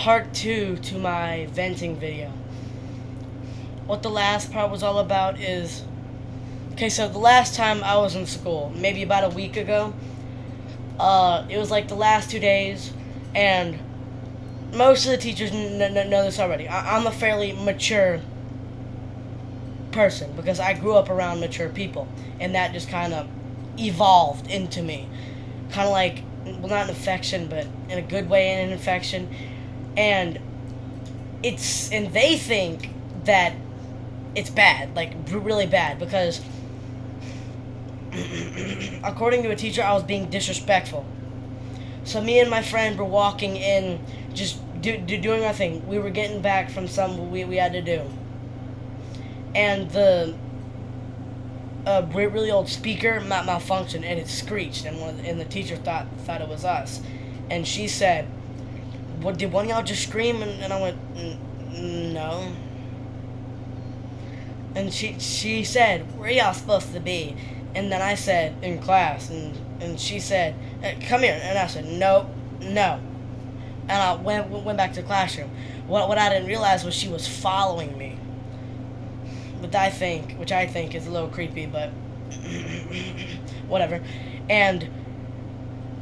part 2 to my venting video. What the last part was all about is... Okay, so the last time I was in school, maybe about a week ago, it was like the last 2 days, and most of the teachers know this already. I'm a fairly mature person because I grew up around mature people, and that just kind of evolved into me. Kind of like, well, not an infection, but in a good way, an infection. And they think that it's bad, like really bad, because according to a teacher, I was being disrespectful. So me and my friend were walking in, just doing our thing. We were getting back from something we had to do. And the really old speaker malfunctioned, and it screeched, and the teacher thought it was us. And she said, "What, did one of y'all just scream?" And I went, "No." And she said, "Where y'all supposed to be?" And then I said, "In class." And she said, "Come here." And I said, "Nope, no." And I went back to the classroom. What I didn't realize was she was following me. Which I think is a little creepy, but whatever. And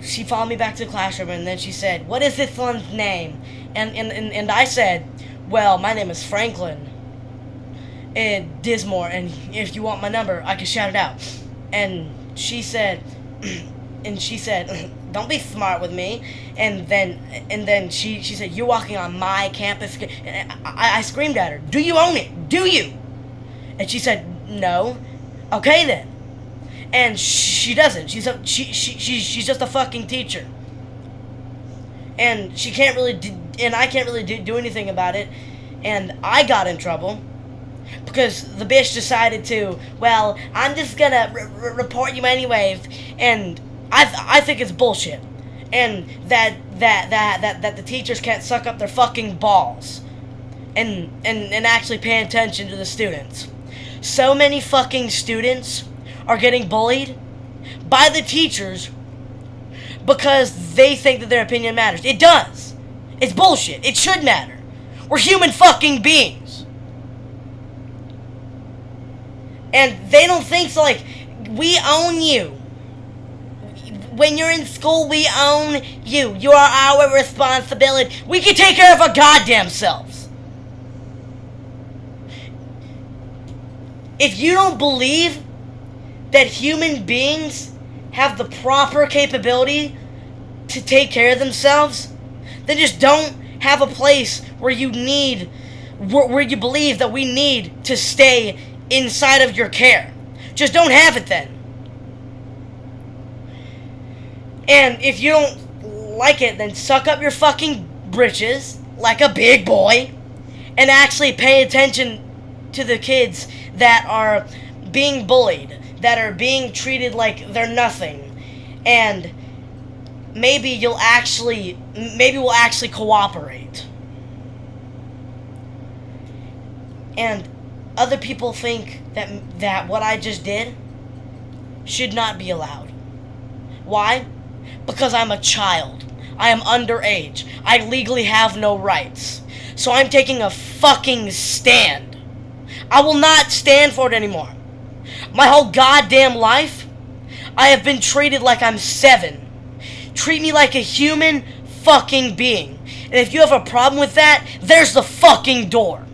she followed me back to the classroom, and then she said, "What is this one's name?" And I said, "Well, my name is Franklin Dismore, and if you want my number, I can shout it out." And she said, "Don't be smart with me." And then she said, "You're walking on my campus." And I screamed at her, "Do you own it? Do you?" And she said, "No." "Okay then." And she doesn't. She's just a fucking teacher. And she can't really I can't really do anything about it. And I got in trouble because the bitch decided to, "Well, I'm just gonna report you anyways." And I think it's bullshit. And that the teachers can't suck up their fucking balls and actually pay attention to the students. So many fucking students are getting bullied by the teachers because they think that their opinion matters. It does. It's bullshit. It should matter. We're human fucking beings. And they don't think so. Like, we own you. When you're in school, we own you. You are our responsibility. We can take care of our goddamn selves. If you don't believe that human beings have the proper capability to take care of themselves, then just don't have a place where you believe that we need to stay inside of your care. Just don't have it then. And if you don't like it, then suck up your fucking britches like a big boy and actually pay attention to the kids that are being bullied, that are being treated like they're nothing. And maybe we'll actually cooperate. And other people think that what I just did should not be allowed. Why? Because I'm a child. I am underage. I legally have no rights. So I'm taking a fucking stand. I will not stand for it anymore. My whole goddamn life, I have been treated like I'm 7. Treat me like a human fucking being. And if you have a problem with that, there's the fucking door.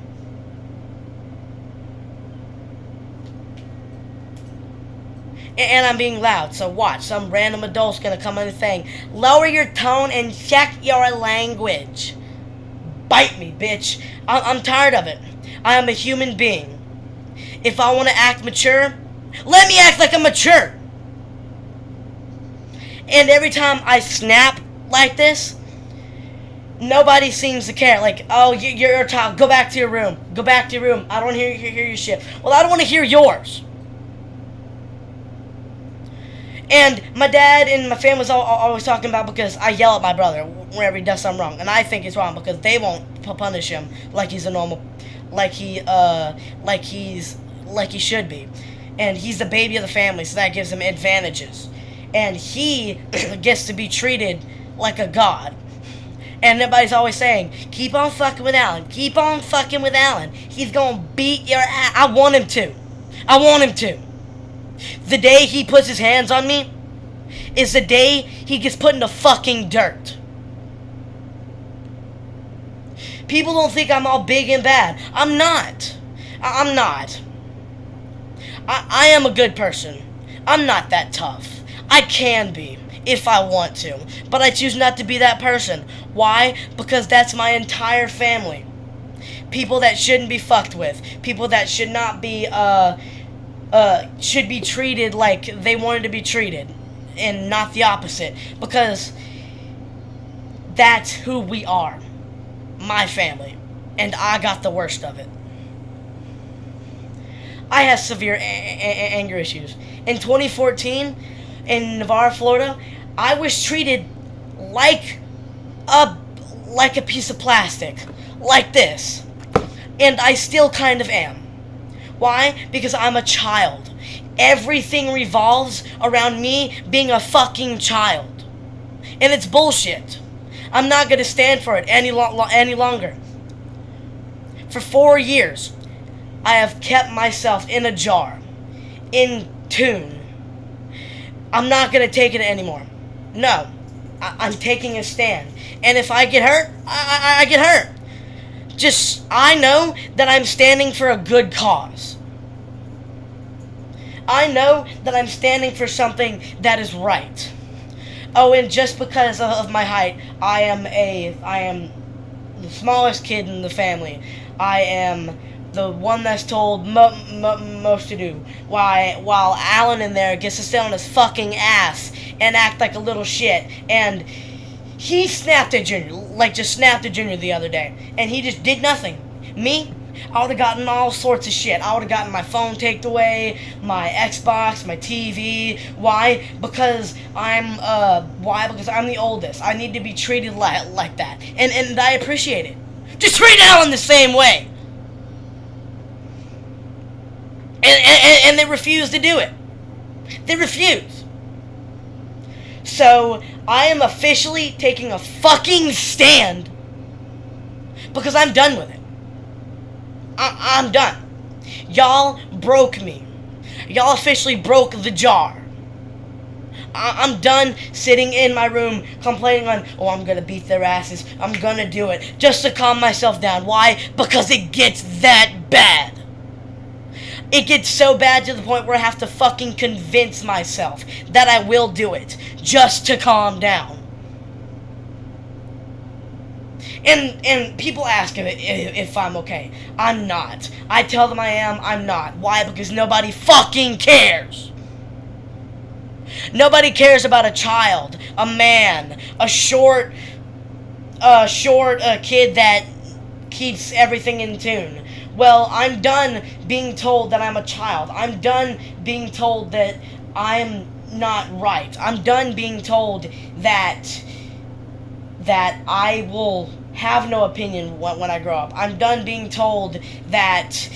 And I'm being loud, so watch. Some random adult's gonna come in and saying, "Lower your tone and check your language." Bite me, bitch. I'm tired of it. I am a human being. If I want to act mature, let me act like I'm mature. And every time I snap like this, nobody seems to care. Like, "Oh, you're a child. Go back to your room. Go back to your room. I don't want to hear your shit." Well, I don't want to hear yours. And my dad and my family was always talking about because I yell at my brother whenever he does something wrong, and I think it's wrong because they won't punish him like he's a normal, like he should be, and he's the baby of the family, so that gives him advantages, and he gets to be treated like a god, And everybody's always saying, keep on fucking with Alan. Keep on fucking with Alan. He's gonna beat your ass. I want him to. I want him to. The day he puts his hands on me is the day he gets put in the fucking dirt. People don't think I'm all big and bad. I'm not. I'm not. I am a good person. I'm not that tough. I can be if I want to, but I choose not to be that person. Why? Because that's my entire family. People that shouldn't be fucked with. People that should not be, should be treated like they wanted to be treated, and not the opposite. Because that's who we are. My family. And I got the worst of it. I have severe anger issues. In 2014, in Navarre, Florida, I was treated like a piece of plastic, like this, and I still kind of am. Why? Because I'm a child. Everything revolves around me being a fucking child, and it's bullshit. I'm not gonna stand for it any longer. For 4 years, I have kept myself in a jar, in tune. I'm not gonna take it anymore. No, I'm taking a stand. And if I get hurt, I get hurt. Just, I know that I'm standing for a good cause. I know that I'm standing for something that is right. Oh, and just because of my height, I am the smallest kid in the family. I am the one that's told most to do. While Alan in there gets to sit on his fucking ass and act like a little shit. And he snapped at Junior, just snapped at Junior the other day. And he just did nothing. Me? I would have gotten all sorts of shit. I would have gotten my phone taken away, my Xbox, my TV. Why? Because I'm the oldest. I need to be treated like that. And I appreciate it. Just treat Alan the same way. And they refuse to do it. They refuse. So, I am officially taking a fucking stand because I'm done with it. I'm done. Y'all broke me. Y'all officially broke the jar. I'm done sitting in my room complaining on, oh, I'm gonna beat their asses. I'm gonna do it just to calm myself down. Why? Because it gets that bad. It gets so bad to the point where I have to fucking convince myself that I will do it just to calm down. And people ask if I'm okay. I'm not. I tell them I am. I'm not. Why? Because nobody fucking cares. Nobody cares about a child, a man, a short kid that keeps everything in tune. Well, I'm done being told that I'm a child. I'm done being told that I'm not right. I'm done being told that I will have no opinion when I grow up. I'm done being told that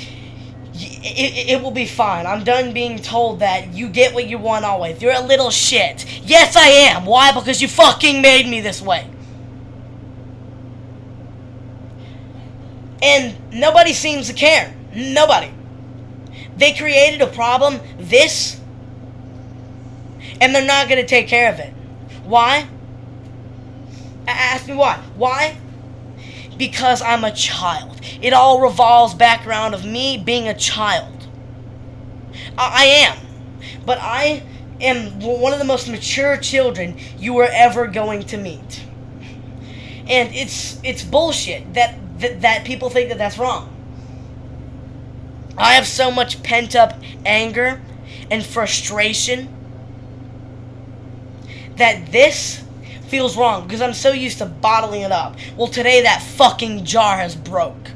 it will be fine. I'm done being told that you get what you want always. You're a little shit. Yes, I am. Why? Because you fucking made me this way. And nobody seems to care. Nobody. They created a problem, this, and they're not going to take care of it. Why? Ask me why. Why? Because I'm a child. It all revolves back around of me being a child. I am. But I am one of the most mature children you are ever going to meet. And it's bullshit that people think that that's wrong. I have so much pent-up anger and frustration that this feels wrong because I'm so used to bottling it up. Well, today that fucking jar has broke.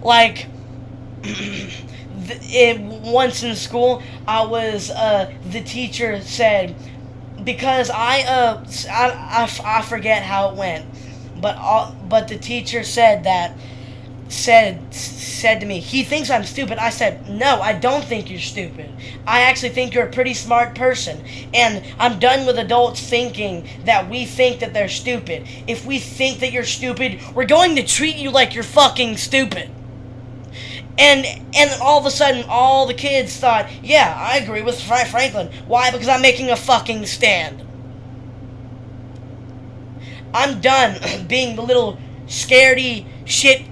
Like, once in school, the teacher said, because I forget how it went, but the teacher said that said to me, he thinks I'm stupid. I said, no, I don't think you're stupid. I actually think you're a pretty smart person. And I'm done with adults thinking that we think that they're stupid. If we think that you're stupid, we're going to treat you like you're fucking stupid. And all of a sudden, all the kids thought, yeah, I agree with Franklin. Why? Because I'm making a fucking stand. I'm done being the little scaredy shit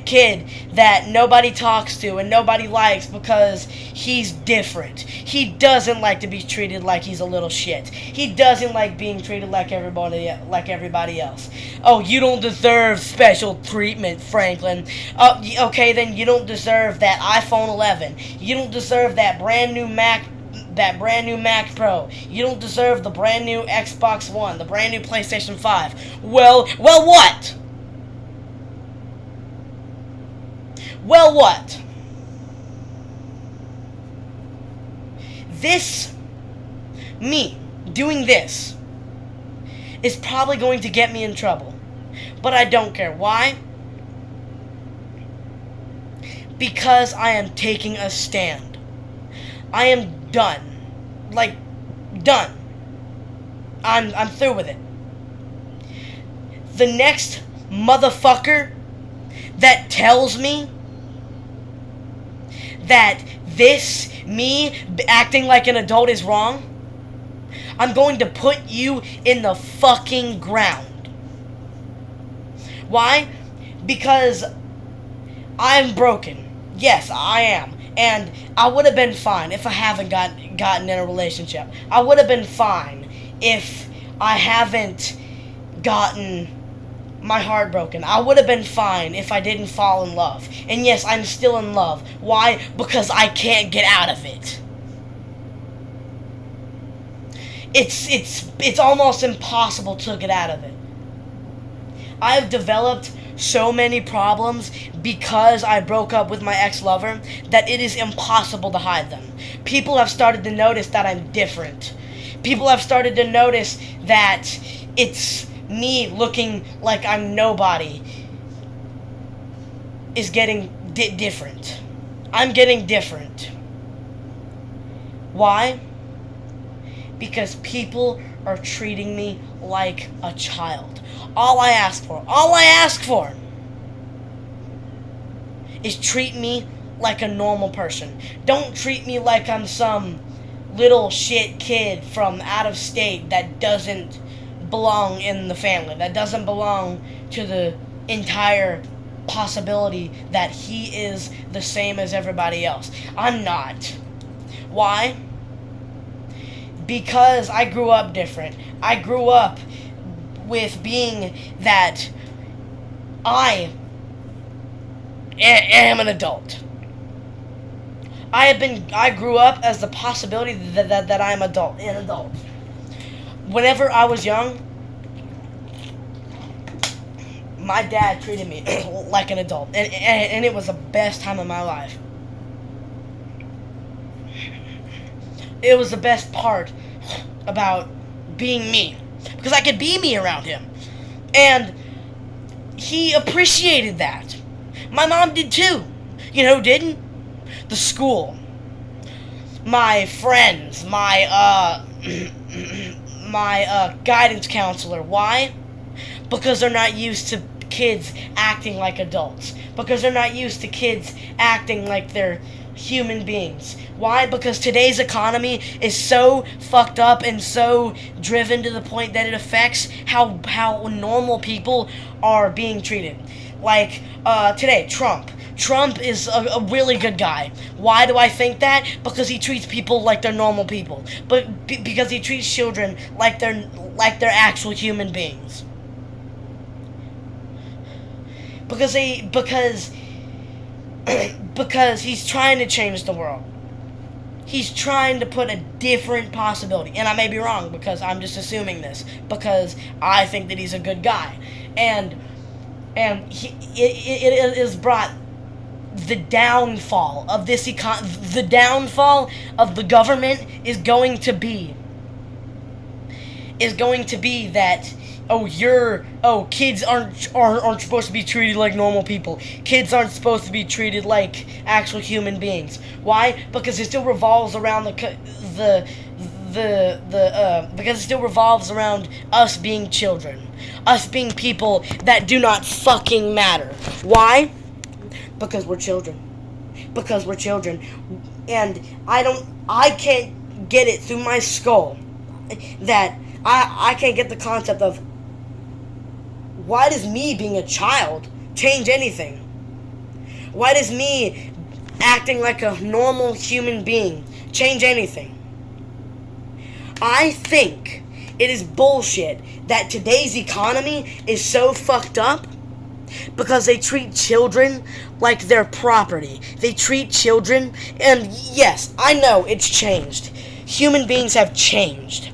kid that nobody talks to and nobody likes because he's different. He doesn't like to be treated like he's a little shit. He doesn't like being treated like everybody else. Oh, you don't deserve special treatment, Franklin. Okay, then you don't deserve that iPhone 11. You don't deserve that brand new Mac Pro. You don't deserve the brand new Xbox One, the brand new PlayStation 5. Well, what? Well, what? Me doing this, is probably going to get me in trouble. But I don't care. Why? Because I am taking a stand. I am done. Like, done. I'm through with it. The next motherfucker that tells me that me acting like an adult is wrong, I'm going to put you in the fucking ground. Why? Because I'm broken. Yes, I am. And I would have been fine if I haven't gotten in a relationship. I would have been fine if I haven't gotten my heart broken. I would have been fine if I didn't fall in love. And yes, I'm still in love. Why? Because I can't get out of it. It's almost impossible to get out of it. I've developed so many problems because I broke up with my ex-lover that it is impossible to hide them. People have started to notice that I'm different. People have started to notice that it's me looking like I'm nobody is getting different. I'm getting different. Why? Because people are treating me like a child. All I ask for is treat me like a normal person. Don't treat me like I'm some little shit kid from out of state that doesn't belong in the family, that doesn't belong to the entire possibility that he is the same as everybody else. I'm not. Why? Because I grew up different. I grew up with being that I am an adult. I grew up as the possibility that I'm an adult. Whenever I was young, my dad treated me like an adult, and it was the best time of my life. It was the best part about being me, because I could be me around him, and he appreciated that. My mom did too. You know who didn't? The school. My friends, my guidance counselor. Why? Because they're not used to kids acting like adults. Because they're not used to kids acting like they're human beings. Why? Because today's economy is so fucked up and so driven to the point that it affects how normal people are being treated. Like, today, Trump. Trump is a really good guy. Why do I think that? Because he treats people like they're normal people. But because he treats children like they're actual human beings. Because he's trying to change the world. He's trying to put a different possibility. And I may be wrong because I'm just assuming this. Because I think that he's a good guy. And it has brought the downfall of this the downfall of the government is going to be that kids aren't supposed to be treated like normal people. Kids aren't supposed to be treated like actual human beings. Why? Because it still revolves around because it still revolves around us being children, us being people that do not fucking matter. Why? Because we're children. Because we're children, and I can't get it through my skull that I can't get the concept of, why does me being a child change anything? Why does me acting like a normal human being change anything? I think it is bullshit that today's economy is so fucked up because they treat children like their property. They treat children, and yes, I know it's changed. Human beings have changed.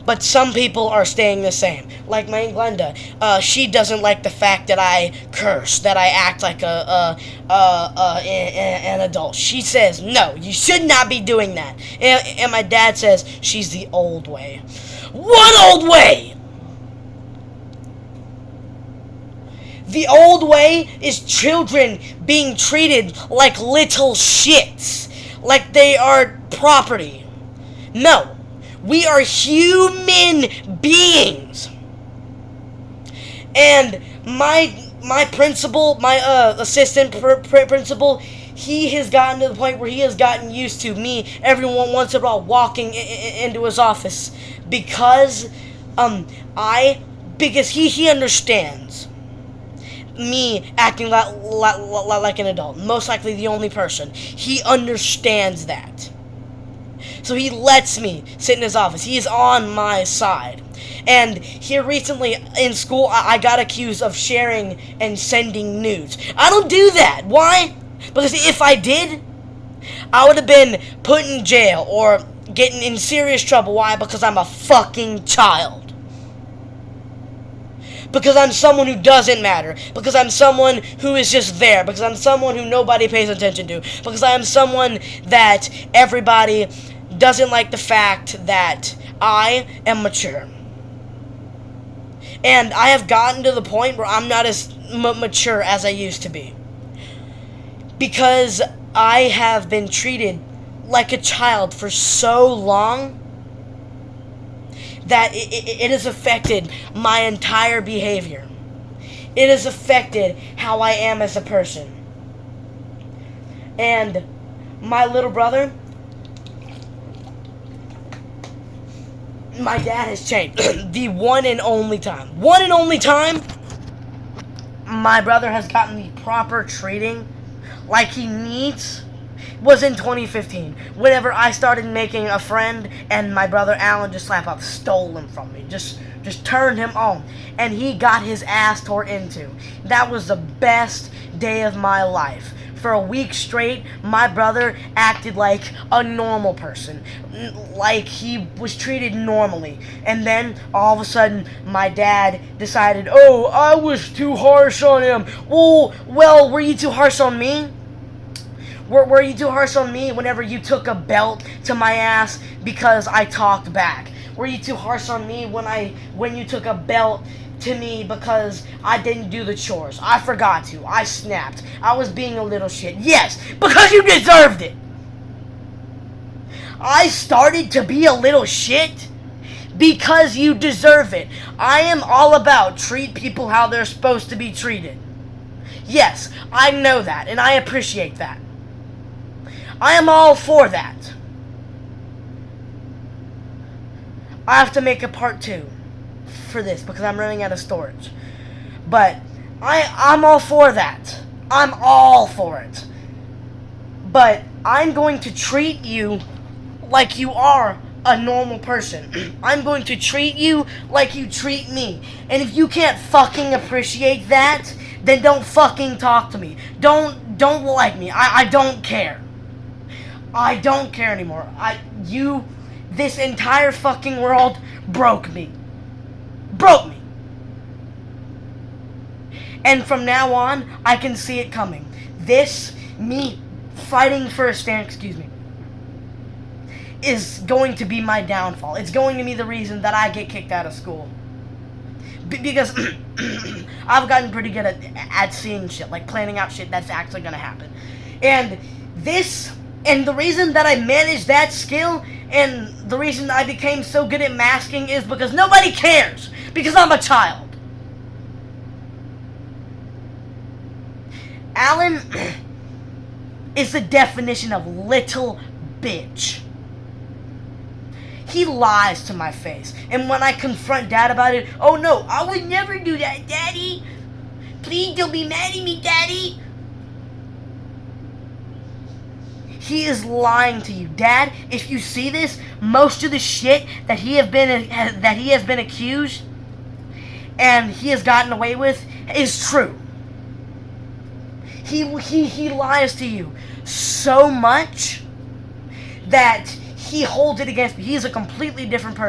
But some people are staying the same. Like my Aunt Glenda, she doesn't like the fact that I curse, that I act like an adult. She says, no, you should not be doing that. And my dad says, she's the old way. What old way? The old way is children being treated like little shits, like they are property. No. We are human beings. And my principal, my assistant principal, he has gotten to the point where he has gotten used to me every once in a while walking into his office because he understands me acting like an adult. Most likely the only person. He understands that. So he lets me sit in his office. He is on my side. And here recently in school, I got accused of sharing and sending nudes. I don't do that. Why? Because if I did, I would have been put in jail or getting in serious trouble. Why? Because I'm a fucking child. Because I'm someone who doesn't matter. Because I'm someone who is just there. Because I'm someone who nobody pays attention to. Because I am someone that everybody doesn't like the fact that I am mature. And I have gotten to the point where I'm not as mature as I used to be. Because I have been treated like a child for so long that it has affected my entire behavior. It has affected how I am as a person. And my little brother, my dad has changed. The one and only time my brother has gotten the proper treating like he needs was in 2015. Whenever I started making a friend and my brother Alan just stole him from me. Just turned him on. And he got his ass tore into. That was the best day of my life. For a week straight, my brother acted like a normal person. Like he was treated normally. And then, all of a sudden, my dad decided, oh, I was too harsh on him. Well, were you too harsh on me? Were you too harsh on me whenever you took a belt to my ass because I talked back? Were you too harsh on me when you took a belt to me because I didn't do the chores? I forgot to. I snapped. I was being a little shit. Yes, because you deserved it. I started to be a little shit because you deserve it. I am all about treat people how they're supposed to be treated. Yes, I know that, and I appreciate that. I am all for that. I have to make a part 2 for this because I'm running out of storage. But I'm all for that. I'm all for it. But I'm going to treat you like you are a normal person. I'm going to treat you like you treat me. And if you can't fucking appreciate that, then don't fucking talk to me. Don't like me. I don't care. I don't care anymore. This entire fucking world broke me. Broke me. And from now on, I can see it coming. Me fighting for a stand, is going to be my downfall. It's going to be the reason that I get kicked out of school. Because I've gotten pretty good at seeing shit, like planning out shit that's actually gonna happen. And the reason that I managed that skill, and the reason I became so good at masking is because nobody cares, because I'm a child. Alan is the definition of little bitch. He lies to my face. And when I confront Dad about it, oh no, I would never do that, Daddy. Please don't be mad at me, Daddy. He is lying to you. Dad, if you see this, most of the shit that he has been accused and he has gotten away with is true. He lies to you so much that he holds it against me. He is a completely different person.